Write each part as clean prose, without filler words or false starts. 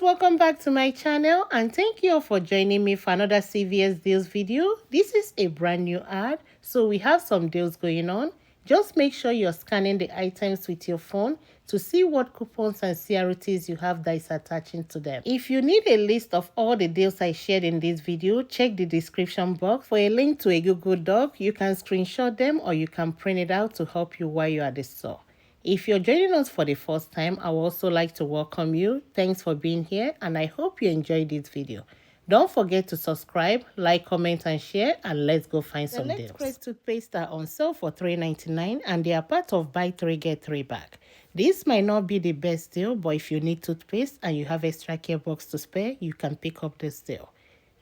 welcome back to my channel and thank you all for joining me for another CVS deals video. This is a brand new ad, so we have some deals going on. Just make sure you're scanning the items with your phone to see what coupons and CRTs you have that is attaching to them. If you need a list of all the deals I shared in this video, check the description box for a link to a Google Doc. You can screenshot them or you can print it out to help you while you're at the store. If you're joining us for the first time, I would also like to welcome you. Thanks for being here and I hope you enjoyed this video. Don't forget to subscribe, like, comment and share, and let's go find some deals. The Let's toothpaste are on sale for $3.99 and they are part of buy 3 get 3 back. This might not be the best deal, but if you need toothpaste and you have extra care box to spare, you can pick up this deal.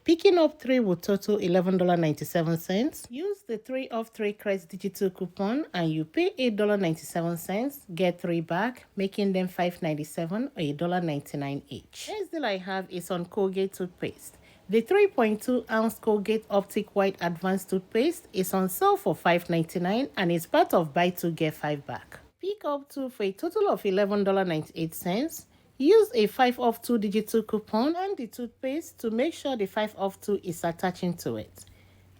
Picking up 3 will total $11.97. Use the 3 off 3 Crest digital coupon and you pay $8.97, get 3 back, making them $5.97 or $1.99 each. Next deal I have is on Colgate toothpaste. The 3.2 ounce Colgate Optic White Advanced toothpaste is on sale for $5.99 and is part of buy 2 get 5 back. Pick up 2 for a total of $11.98. Use a 5 off 2 digital coupon and the toothpaste to make sure the 5 off 2 is attaching to it.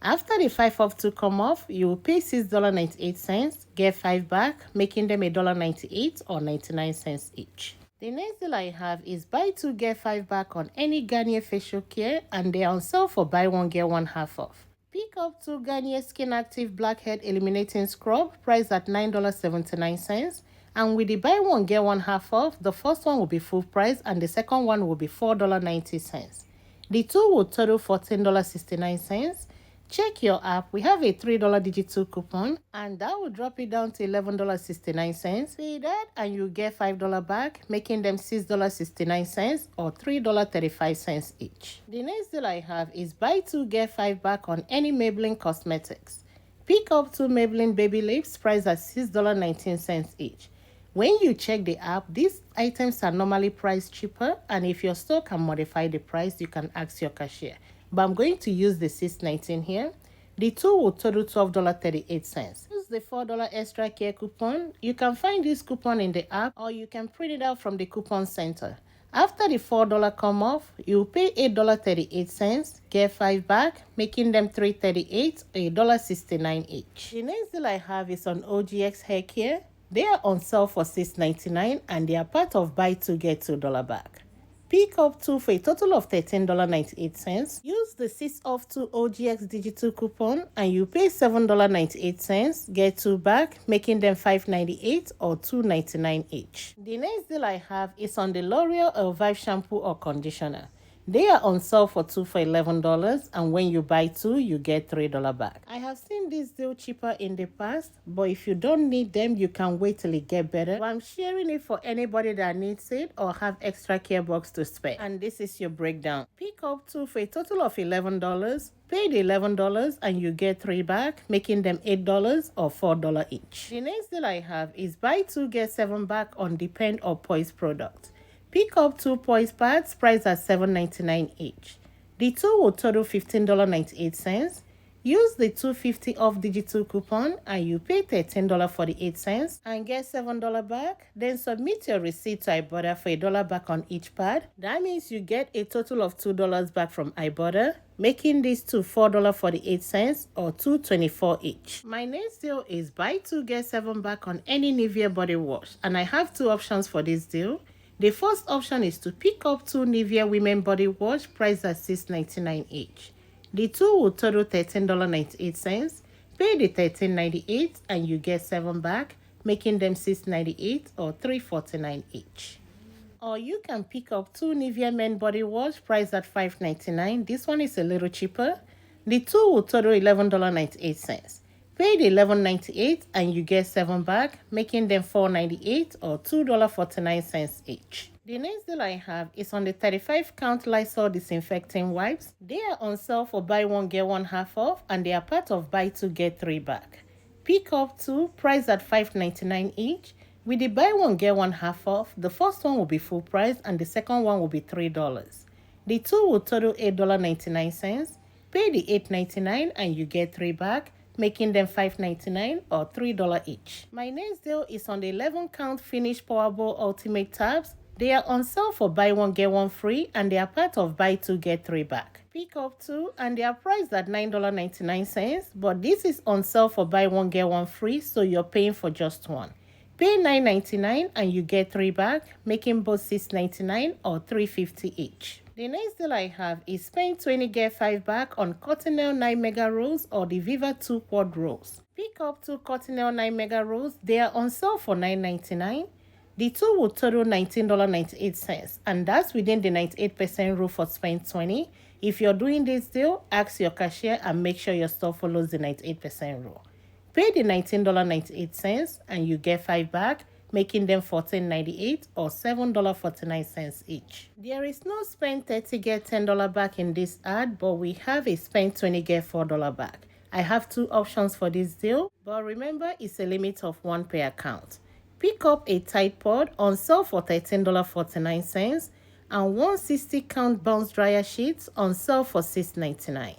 After the 5 off 2 come off, you will pay $6.98, get 5 back, making them $1.98 or 99 cents each. The next deal I have is buy 2 get 5 back on any Garnier facial care and they are on sale for buy 1 get 1 half off. Pick up 2 Garnier Skin Active Blackhead Eliminating Scrub priced at $9.79. And with the buy 1 get 1 half off, the first one will be full price and the second one will be $4.90. The two will total $14.69. Check your app. We have a $3 digital coupon and that will drop it down to $11.69. Pay that and you get $5 back, making them $6.69 or $3.35 each. The next deal I have is buy 2 get 5 back on any Maybelline cosmetics. Pick up 2 Maybelline baby lips priced at $6.19 each. When you check the app, these items are normally priced cheaper and if your store can modify the price, you can ask your cashier. But I'm going to use the $6.19 here. The two will total $12.38. Use the $4 extra care coupon. You can find this coupon in the app or you can print it out from the coupon center. After the $4 come off, you pay $8.38, get 5 back, making them $3.38 or $1.69 each. The next deal I have is on OGX Hair Care. They are on sale for $6.99 and they are part of buy 2 get $2 back. Pick up 2 for a total of $13.98. Use the 6 off 2 OGX digital coupon and you pay $7.98, get 2 back, making them $5.98 or $2.99 each. The next deal I have is on the L'Oreal Elvive shampoo or conditioner. They are on sale for 2 for $11 and when you buy 2, you get $3 back. I have seen this deal cheaper in the past, but if you don't need them, you can wait till it get better. But I'm sharing it for anybody that needs it or have extra care box to spare. And this is your breakdown. Pick up 2 for a total of $11. Pay the $11 and you get 3 back, making them $8 or $4 each. The next deal I have is buy 2 get 7 back on Depend or Poise products. Pick up 2 Poise pads priced at $7.99 each. The two will total $15.98. Use the $2.50 off digital coupon and you pay $13.48 and get $7 back. Then submit your receipt to Ibotta for $1 back on each pad. That means you get a total of $2 back from Ibotta, making this to $4.48 or $2.24 each. My next deal is buy 2 get 7 back on any Nivea body wash and I have 2 options for this deal. The first option is to pick up 2 Nivea women body wash priced at $6.99 each. The two will total $13.98. Pay the $13.98 and you get 7 back, making them $6.98 or $3.49 each. Or you can pick up 2 Nivea men body wash priced at $5.99. This one is a little cheaper. The two will total $11.98. Pay the $11.98 and you get 7 back, making them $4.98 or $2.49 each. The next deal I have is on the 35 count Lysol disinfecting wipes. They are on sale for buy 1 get 1 half off and they are part of buy 2 get 3 back. Pick up 2 priced at $5.99 each. With the buy 1 get 1 half off, the first one will be full price and the second one will be $3. The two will total $8.99. Pay the $8.99 and you get 3 back, making them $5.99 or $3 each. My next deal is on the 11 count Finish Powerball Ultimate tabs. They are on sale for buy one get one free, and they are part of buy two get three back. Pick up two, and they are priced at $9.99, but this is on sale for buy one get one free, so you're paying for just one. Pay $9.99 and you get three back, making both $6.99 or $3.50 each. The next deal I have is spend 20 get 5 back on Cottonelle 9 mega rolls or the Viva 2 quad rolls. Pick up 2 Cottonelle 9 mega rolls. They are on sale for $9.99. The two will total $19.98, and that's within the 98% rule for spend 20. If you're doing this deal, ask your cashier and make sure your store follows the 98% rule. Pay the $19.98 and you get 5 back, making them $14.98 or $7.49 each. There is no spend 30 get $10 back in this ad, but we have a spend 20 get $4 back. I have two options for this deal, but remember it's a limit of one per account. Pick up a Tide Pod on sale for $13.49 and 160 count bounce dryer sheets on sale for $6.99.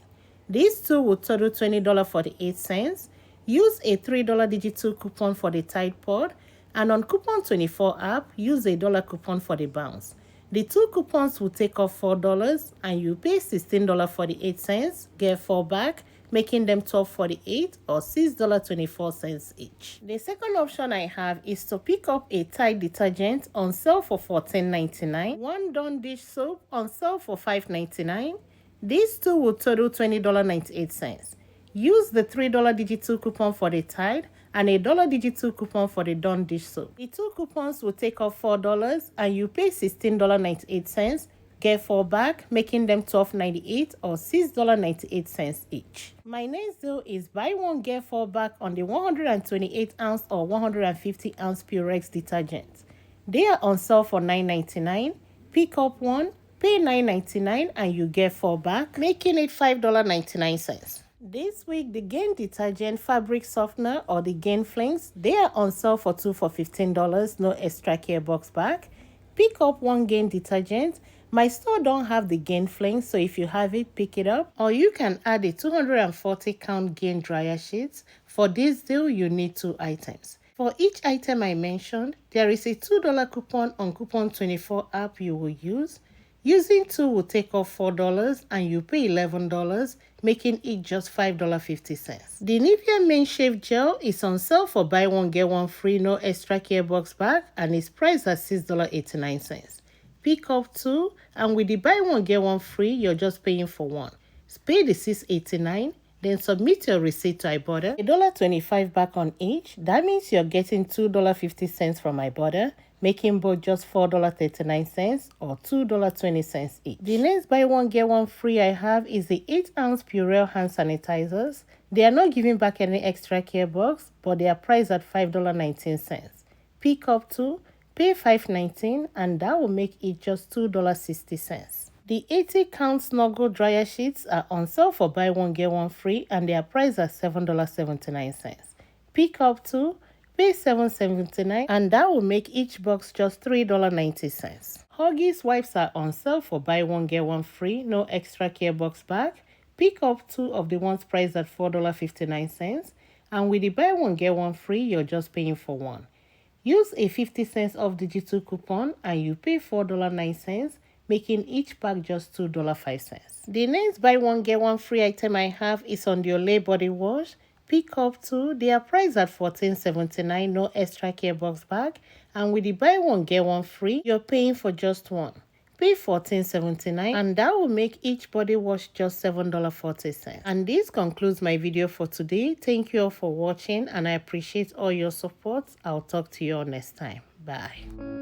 These two will total $20.48. Use a $3 digital coupon for the Tide Pod, and on Coupon 24 app, use a $1 coupon for the bounce. The two coupons will take off $4 and you pay $16.48, get 4 back, making them $12.48 or $6.24 each. The second option I have is to pick up a Tide detergent on sale for $14.99, one Dawn dish soap on sale for $5.99. These two will total $20.98. Use the $3 digital coupon for the Tide and a $1 digital coupon for the Dawn dish soap. The two coupons will take off $4 and you pay $16.98, get 4 back, making them $12.98 or $6.98 each. My next deal is buy one get 4 back on the 128 ounce or 150 ounce Purex detergent. They are on sale for $9.99. Pick up one, pay $9.99 and you get 4 back, making it $5.99. This week, the Gain Detergent Fabric Softener or the Gain Flings, they are on sale for 2 for $15, no extra care box back. Pick up one Gain detergent. My store don't have the Gain Flings, so if you have it, pick it up. Or you can add a 240 count Gain dryer sheets. For this deal, you need 2 items. For each item I mentioned, there is a $2 coupon on Coupon 24 app you will use. Using 2 will take off $4 and you pay $11, making it just $5.50. The Nivea Men Shave Gel is on sale for buy one get one free, no extra care box back, and is priced at $6.89. Pick up 2, and with the buy one get one free, you're just paying for 1. Pay the $6.89, then submit your receipt to Ibotta. $1.25 back on each. That means you're getting $2.50 from Ibotta, making both just $4.39 or $2.20 each. The next buy one get one free I have is the 8 ounce Purell hand sanitizers. They are not giving back any extra care box, but they are priced at $5.19. Pick up 2, pay $5.19, and that will make it just $2.60. The 80 count Snuggle dryer sheets are on sale for buy one get one free, and they are priced at $7.79. Pick up 2, pay $7.79, and that will make each box just $3.90. Huggies wipes are on sale for buy one get one free, no extra care box back. Pick up 2 of the ones priced at $4.59, and with the buy one get one free, you're just paying for 1. Use a 50 cents off digital coupon and you pay $4.09, making each pack just $2.05. The next buy one get one free item I have is on the Olay body wash. Pick up 2, they are priced at $14.79, no extra care box bag, and with the buy one get one free, you're paying for just 1. Pay $14.79, and that will make each body wash just $7.40. And this concludes my video for today. Thank you all for watching, and I appreciate all your support. I'll talk to you all next time. Bye.